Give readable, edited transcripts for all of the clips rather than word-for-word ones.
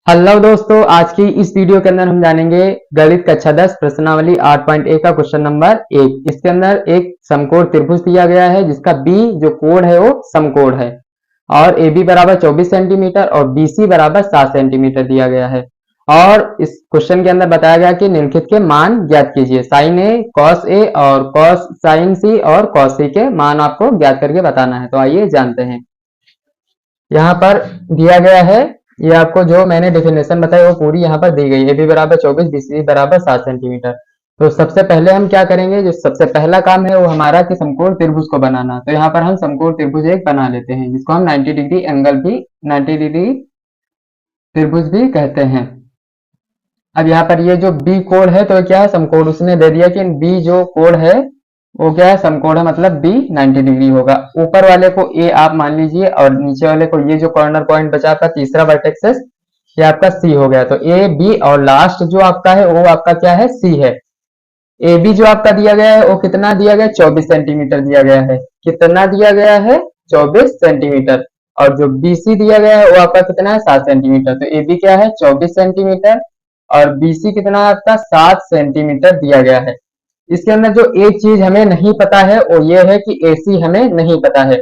Hello दोस्तों, आज की इस वीडियो के अंदर हम जानेंगे गणित कक्षा 10 प्रश्नावली 8.1 का क्वेश्चन नंबर 1। इसके अंदर एक समकोण त्रिभुज दिया गया है जिसका बी जो कोण है वो समकोण है और ए बी बराबर 24 सेंटीमीटर और बी सी बराबर 7 सेंटीमीटर दिया गया है। और इस क्वेश्चन के अंदर बताया गया कि निम्नलिखित के मान ज्ञात कीजिए। साइन ए और कॉस साइन सी और कॉस सी के मान आपको ज्ञात करके बताना है। तो आइए जानते हैं। यहाँ पर दिया गया है, ये आपको जो मैंने डेफिनेशन बताई वो पूरी यहाँ पर दी गई है। ए बी बराबर 24, बी सी बराबर 7 सेंटीमीटर। तो सबसे पहले हम क्या करेंगे, जो सबसे पहला काम है वो हमारा कि समकोण त्रिभुज को बनाना। तो यहाँ पर हम समकोण त्रिभुज एक बना लेते हैं जिसको हम 90 डिग्री एंगल भी 90 डिग्री त्रिभुज भी कहते हैं। अब यहाँ पर ये जो बी कोण है तो क्या है, समकोण उसने दे दिया कि बी जो कोण है वो क्या है, समकोण है, मतलब बी 90 डिग्री होगा। ऊपर वाले को ए आप मान लीजिए और नीचे वाले को ये जो कॉर्नर पॉइंट बचा आपका तीसरा वर्टेक्स ये आपका सी हो गया। तो ए बी और लास्ट जो आपका है वो आपका क्या है, सी है। ए बी जो आपका दिया गया है वो कितना दिया गया है, 24 सेंटीमीटर दिया गया है। कितना दिया गया है, 24 सेंटीमीटर। और जो बी सी दिया गया है वो आपका कितना है, 7 सेंटीमीटर। तो ए बी क्या है, 24 सेंटीमीटर और बी सी कितना है आपका, 7 सेंटीमीटर दिया गया है। इसके अंदर जो एक चीज हमें नहीं पता है वो ये है कि एसी हमें नहीं पता है।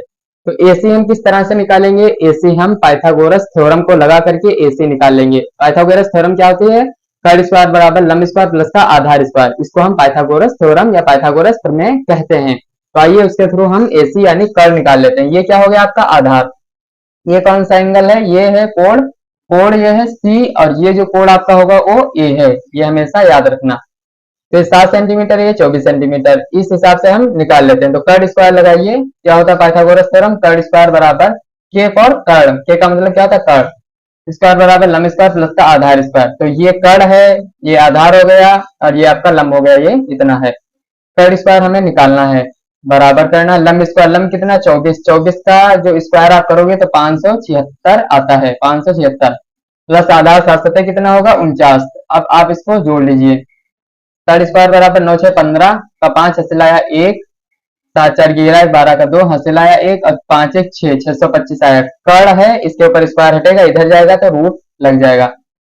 तो एसी हम किस तरह से निकालेंगे, एसी हम पाइथागोरस थ्योरम को लगा करके एसी निकाल लेंगे। पाइथागोरस थ्योरम क्या होती है, कर्ण स्क्वायर बराबर लंब स्क्वायर प्लस का आधार स्क्वायर। इसको हम पाइथागोरस थ्योरम या पाइथागोरस प्रमेय कहते हैं। तो आइए उसके थ्रू हम एसी यानी कर्ण निकाल लेते हैं। ये क्या हो गया आपका आधार। ये कौन सा एंगल है, ये है कोण। कोण ये है सी और ये जो कोण आपका होगा वो ए है, ये हमेशा याद रखना। तो 7 सेंटीमीटर, ये 24 सेंटीमीटर, इस हिसाब से हम निकाल लेते हैं। तो कर्ण स्क्वायर लगाइए, क्या होता है पाइथागोरस थ्योरम, कर्ण स्क्वायर बराबर के फॉर कर्ण, के का मतलब क्या होता है कर्ण, स्क्वायर बराबर लंब स्क्वायर प्लस का आधार स्क्वायर। तो ये कर्ण है, ये आधार हो गया और ये आपका लंब हो गया, ये इतना है। कर्ण स्क्वायर हमें निकालना है, बराबर करना लंब स्क्वायर, लंब कितना 24, 24 का जो स्क्वायर आप करोगे तो 576 आता है, 576 प्लस आधार 7 कितना होगा 49। अब आप इसको जोड़ लीजिए, कर्ण स्क्वायर बराबर 9 6 15 का 5 हासिल आया 1, 7 4 11 12 का 2 हासिल आया 1 और 5 1 6, 625 आया। कर्ण है, इसके ऊपर स्क्वायर हटेगा, इधर जाएगा तो रूट लग जाएगा।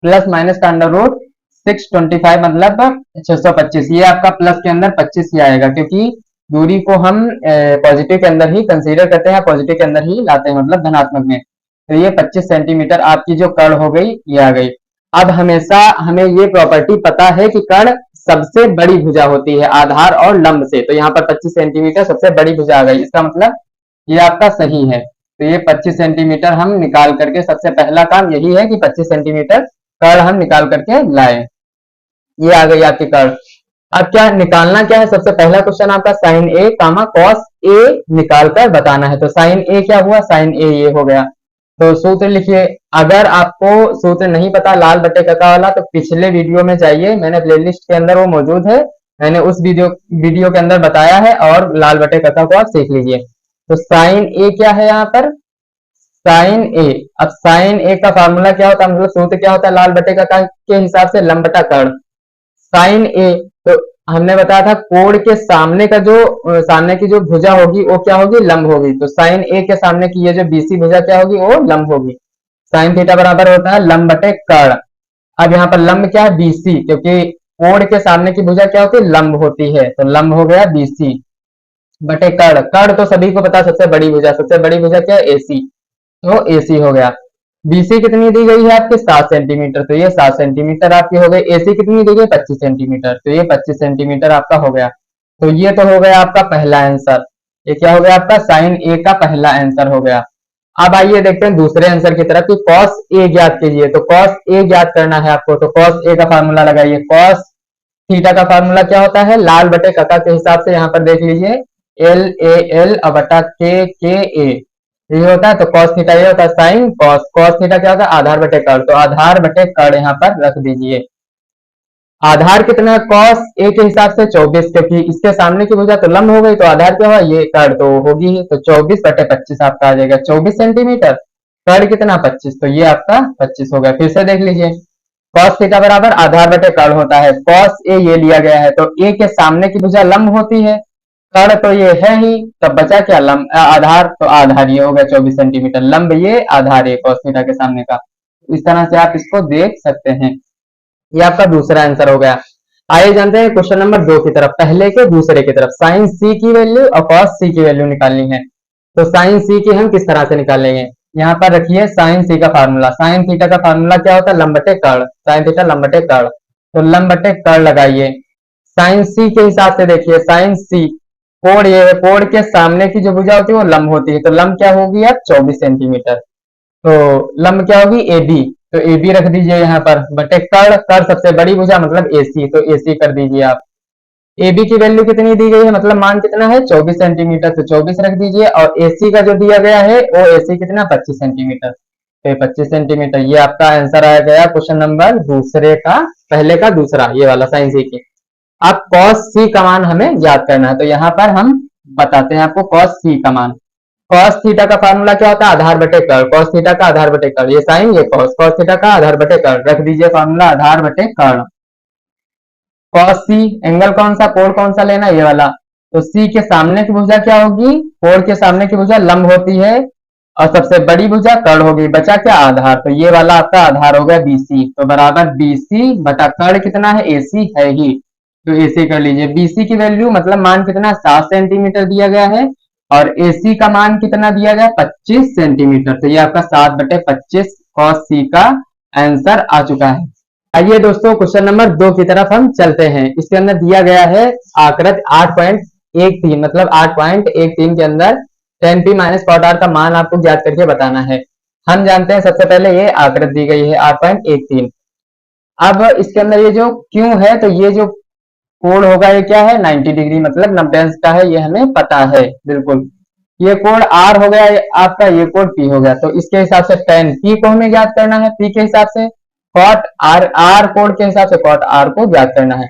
प्लस माइनस का अंडर रूट 625 मतलब 625। ये आपका प्लस के अंदर 25 ही आएगा क्योंकि दूरी को हम पॉजिटिव के अंदर ही कंसीडर करते हैं, पॉजिटिव के अंदर ही लाते हैं, मतलब धनात्मक में। तो ये 25 सेंटीमीटर आपकी जो कर्ण हो गई ये आ गई। अब हमेशा हमें ये प्रॉपर्टी पता है कि कर्ण सबसे बड़ी भुजा होती है आधार और लंब से। तो यहाँ पर 25 सेंटीमीटर सबसे बड़ी भुजा आ गई, इसका मतलब ये आपका सही है। तो ये 25 सेंटीमीटर हम निकाल करके, सबसे पहला काम यही है कि 25 सेंटीमीटर कर्ण हम निकाल करके लाए। ये आ गई आपकी कर्ण। अब क्या निकालना क्या है, सबसे पहला क्वेश्चन आपका sign A comma cos A निकाल कर बताना है। तो साइन ए क्या हुआ, साइन ए ये हो गया। तो सूत्र लिखिए। अगर आपको सूत्र नहीं पता लाल बटे कका वाला तो पिछले वीडियो में जाइए, मैंने प्लेलिस्ट के अंदर वो मौजूद है, मैंने उस वीडियो के अंदर बताया है और लाल बटे कका को आप सीख लीजिए। तो साइन ए क्या है यहाँ पर, साइन ए। अब साइन ए का फार्मूला क्या होता है, मतलब सूत्र क्या होता है लाल बटे कका के हिसाब से, लंब बटा कर्ण। साइन ए तो हमने बताया था कोण के सामने का जो सामने की जो भुजा होगी वो क्या होगी, लंब होगी। तो साइन ए के सामने की ये जो बीसी भुजा क्या होगी, वो लंब होगी। साइन थीटा बराबर होता है लंब बटे कर्ण। अब यहाँ पर लंब क्या है, बीसी, क्योंकि कोण के सामने की भुजा क्या होती है, लंब होती है। तो लंब हो गया बीसी बटे कर्ण। कर्ण तो सभी को पता सबसे बड़ी भुजा, सबसे बड़ी भुजा क्या है, एसी। तो एसी हो गया। बीसी कितनी दी गई है आपके, 7 सेंटीमीटर। तो ये 7 सेंटीमीटर आपकी हो गई। एसी कितनी दी गई, 25 सेंटीमीटर। तो ये 25 सेंटीमीटर आपका हो गया। तो ये तो हो गया आपका पहला आंसर। ये क्या हो गया आपका, साइन ए का पहला आंसर हो गया। अब आइए देखते हैं दूसरे आंसर की तरफ कि कॉस ए ज्ञात कीजिए। तो कॉस ए ज्ञात करना है आपको। तो कॉस ए का फार्मूला लगाइए। कॉस थीटा का फार्मूला क्या होता है, लाल बटे कका के हिसाब से यहाँ पर देख लीजिए, एल ए एल बटा के ए, ये होता है। तो cos थीटा ये होता है साइन कॉस, cos थीटा क्या होता है, आधार बटे कर्ण। तो आधार बटे कर्ण यहाँ पर रख दीजिए। आधार कितना है cos a के हिसाब से 24, क्योंकि इसके सामने की भुजा तो लंब हो गई, तो आधार क्या हुआ, ये कर्ण तो होगी ही। तो 24 बटे 25 आपका आ जाएगा 24 सेंटीमीटर। कर्ण कितना 25, तो ये आपका 25 हो गया। फिर से देख लीजिए, cos थीटा बराबर आधार बटे कर्ण होता है। cos a ये लिया गया है, तो a के सामने की भुजा लंब होती है, कर्ण तो ये है ही, तब बचा क्या, लंब आधार। तो आधार ये हो गया 24 सेंटीमीटर, लंब ये, आधार ये cos थीटा के सामने का। इस तरह से आप इसको देख सकते हैं। ये आपका दूसरा आंसर हो गया। आइए जानते हैं क्वेश्चन नंबर 2 की तरफ, पहले के दूसरे की तरफ। साइन सी की वैल्यू और कॉस सी की वैल्यू निकालनी है। तो साइन सी की हम किस तरह से निकालेंगे, यहाँ पर रखिए साइन सी का फार्मूला। साइन थीटा का फार्मूला क्या होता है, लंब बटे कर्ण। साइन थीटा लंब बटे कर्ण, तो लंब बटे कर्ण लगाइए। साइन सी के हिसाब से देखिए, साइन सी कोण ये है, कोण के सामने की जो भुजा होती है वो लंब होती है, तो लंब क्या होगी आप 24 सेंटीमीटर। तो लंब क्या होगी AB, तो AB रख दीजिए यहाँ पर, बटे कर्ण, कर्ण सबसे बड़ी भुजा मतलब AC, तो AC कर दीजिए आप। AB की वैल्यू कितनी दी गई है, मतलब मान कितना है 24 सेंटीमीटर, तो 24 रख दीजिए। और AC का जो दिया गया है वो AC कितना 25 सेंटीमीटर, तो 25 सेंटीमीटर। ये आपका आंसर आ गया क्वेश्चन नंबर दूसरे का, पहले का दूसरा, ये वाला साइन सी की। अब cos C का मान हमें याद करना है, तो यहाँ पर हम बताते हैं आपको cos C का मान। cos थीटा का फार्मूला क्या होता है, आधार बटे कर्ण। cos थीटा का आधार बटे कर्ण, ये साइन ये cos थीटा का आधार बटे कर्ण, रख दीजिए फार्मूला आधार बटे कर्ण। cos C एंगल कौन सा, कोण कौन सा लेना, ये वाला। तो C के सामने की भुजा क्या होगी, कोण के सामने की भुजा लंब होती है, और सबसे बड़ी भुजा कर्ण होगी, बचा क्या आधार, तो ये वाला आपका आधार हो गया BC, तो बराबर BC बटा कर्ण कितना है AC है ही, तो AC कर लीजिए। BC की वैल्यू मतलब मान कितना 7 सेंटीमीटर दिया गया है, और AC का मान कितना दिया गया 25 सेंटीमीटर, तो ये आपका 7 बटे 25 cos C का आंसर आ चुका है। आइए दोस्तों क्वेश्चन नंबर 2 की तरफ हम चलते हैं। इसके अंदर दिया गया है आकृति 8.13, मतलब 8.13 के अंदर tan p minus cot R का मान आपको ज्ञात करके बताना है। हम जानते हैं सबसे पहले ये आकृति दी गई है 8.13। अब इसके अंदर ये जो क्यों है, तो ये जो कोण होगा ये क्या है 90 डिग्री, मतलब 90 अंश का है, ये हमें पता है बिल्कुल। ये कोण R हो गया आपका, ये कोण P हो गया, तो इसके हिसाब से tan P को हमें ज्ञात करना है। P के हिसाब से कॉट R कोण के हिसाब से कॉट R को ज्ञात करना है।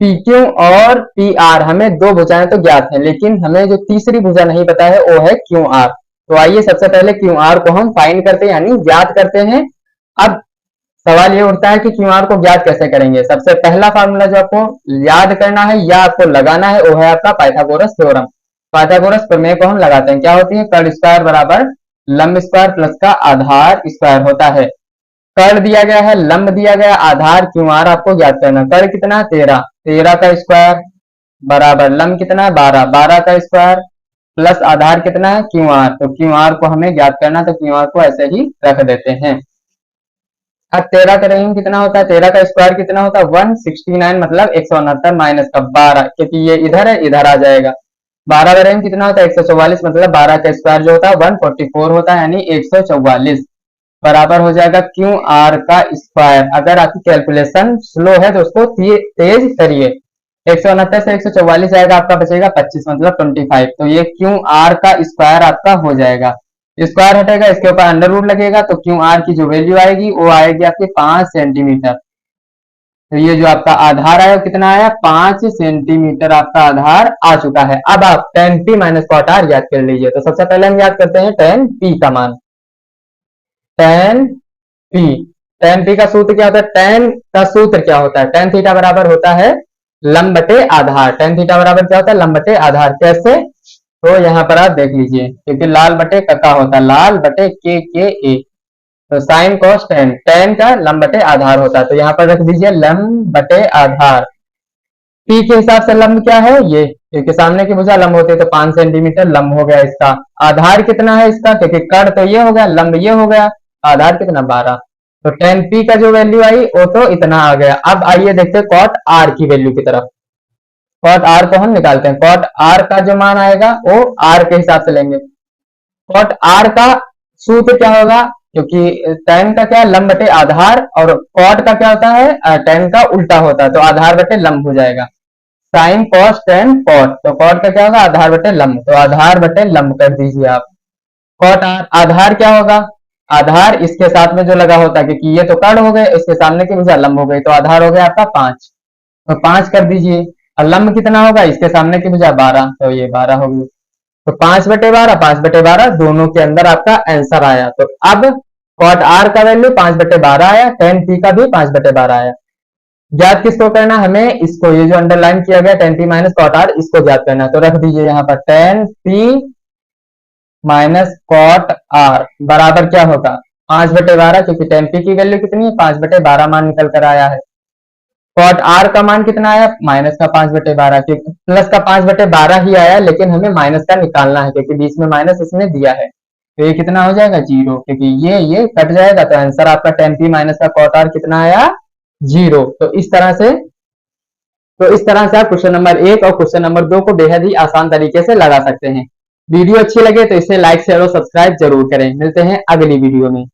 PQ और PR हमें दो भुजाएं तो ज्ञात है, लेकिन हमें जो तीसरी भुजा नहीं पता है वो है QR। तो आइए सबसे पहले QR को हम फाइंड करते हैं, यानी ज्ञात करते हैं। अब सवाल ये उठता है कि QR को ज्ञात कैसे करेंगे। सबसे पहला फार्मूला जो आपको याद करना है या आपको लगाना है वो है आपका पाइथागोरस थ्योरम। पाइथागोरस प्रमेय को हम लगाते हैं, क्या होती है, कर्ण स्क्वायर बराबर लंब स्क्वायर प्लस का आधार स्क्वायर होता है। कर्ण दिया गया है, लंब दिया गया, आधार QR आपको ज्ञात करना। कर्ण कितना 13, 13 का स्क्वायर बराबर लंब कितना है 12, 12 का स्क्वायर प्लस आधार कितना है QR, तो QR को हमें ज्ञात करना, तो QR को ऐसे ही रख देते हैं। अब 13 का रेंज कितना होता है, 13 का स्क्वायर कितना होता है 169, मतलब 169 माइनस का 12, क्योंकि ये इधर है इधर आ जाएगा। 12 का रेंज कितना होता है 144, मतलब 12 का स्क्वायर जो होता है 144 होता है, यानी 144 बराबर हो जाएगा QR का स्क्वायर। अगर आपकी कैलकुलेशन स्लो है तो उसको तेज करिए। 169 से 144 आएगा, आपका बचेगा 25, मतलब 25, तो ये QR का स्क्वायर आपका हो जाएगा। स्क्वायर हटेगा, इसके ऊपर अंडर रूट लगेगा, तो QR की जो वैल्यू आएगी वो आएगी आपकी 5 सेंटीमीटर। तो ये जो आपका आधार आया कितना आया 5 सेंटीमीटर आपका आधार आ चुका है। अब आप tan p minus cot R याद कर लीजिए। तो सबसे पहले हम याद करते हैं tan p का मान। tan p, tan p का सूत्र क्या होता है, tan का सूत्र क्या होता है, tan थीटा बराबर होता है लंब बटे आधार। tan थीटा बराबर क्या होता है लंब बटे आधार। कैसे, तो यहाँ पर आप देख लीजिए, क्योंकि लाल बटे का होता है, लाल बटे के ए, तो साइन कॉस टेन, टेन का लंब बटे आधार होता है, तो यहाँ पर रख दीजिए लंब बटे आधार। पी के हिसाब से लंब क्या है ये, क्योंकि सामने की भुजा लंब होती है, तो 5 सेंटीमीटर लंब हो गया इसका। आधार कितना है इसका, क्योंकि कर्ण तो ये हो गया, लंब ये हो गया, आधार कितना 12, तो टेन पी का जो वैल्यू आई वो तो इतना आ गया। अब आइए देखते हैं कॉट आर की वैल्यू की तरफ। कॉट आर को हम निकालते हैं। कॉट आर का जो मान आएगा वो आर के हिसाब से लेंगे। कॉट आर का सूत्र क्या होगा, क्योंकि tan का क्या है लंब बटे आधार, और कॉट का क्या होता है tan का उल्टा होता है, तो आधार बटे लंब हो जाएगा। साइन कॉस tan कॉट, तो कॉट का क्या होगा आधार बटे लंब, तो आधार बटे लंब कर दीजिए आप। कॉट आर आधार क्या होगा, आधार इसके साथ में जो लगा होता है, क्योंकि ये तो कर्ण हो गए, इसके सामने की भुजा लंब हो गई, तो आधार हो गया आपका 5, तो 5 कर दीजिए। और लंब कितना होगा, इसके सामने की भुजा 12, तो ये 12 होगी, तो 5/12, 5/12 दोनों के अंदर आपका आंसर आया। तो अब कॉट आर का वैल्यू 5/12 आया, tan p का भी 5/12 आया। ज्ञात किसको करना, हमें इसको, ये जो अंडरलाइन किया गया tan p minus cot R, इसको ज्ञात करना है। तो रख दीजिए यहाँ पर tan p minus cot R बराबर क्या होगा, 5/12, क्योंकि tan p की वैल्यू कितनी है, 5/12 मान निकल कर आया है। cot r का मान कितना आया, माइनस का 5/12, क्योंकि प्लस का 5/12 ही आया, लेकिन हमें माइनस का निकालना है क्योंकि बीच में माइनस इसने दिया है। तो ये कितना हो जाएगा, 0, क्योंकि ये कट जाएगा, तो आंसर आपका tan p माइनस का cot r कितना आया, 0। तो इस तरह से आप क्वेश्चन नंबर 1 और क्वेश्चन नंबर 2 को बेहद ही आसान तरीके से लगा सकते हैं। वीडियो अच्छी लगे तो इसे लाइक शेयर और सब्सक्राइब जरूर करें। मिलते हैं अगली वीडियो में।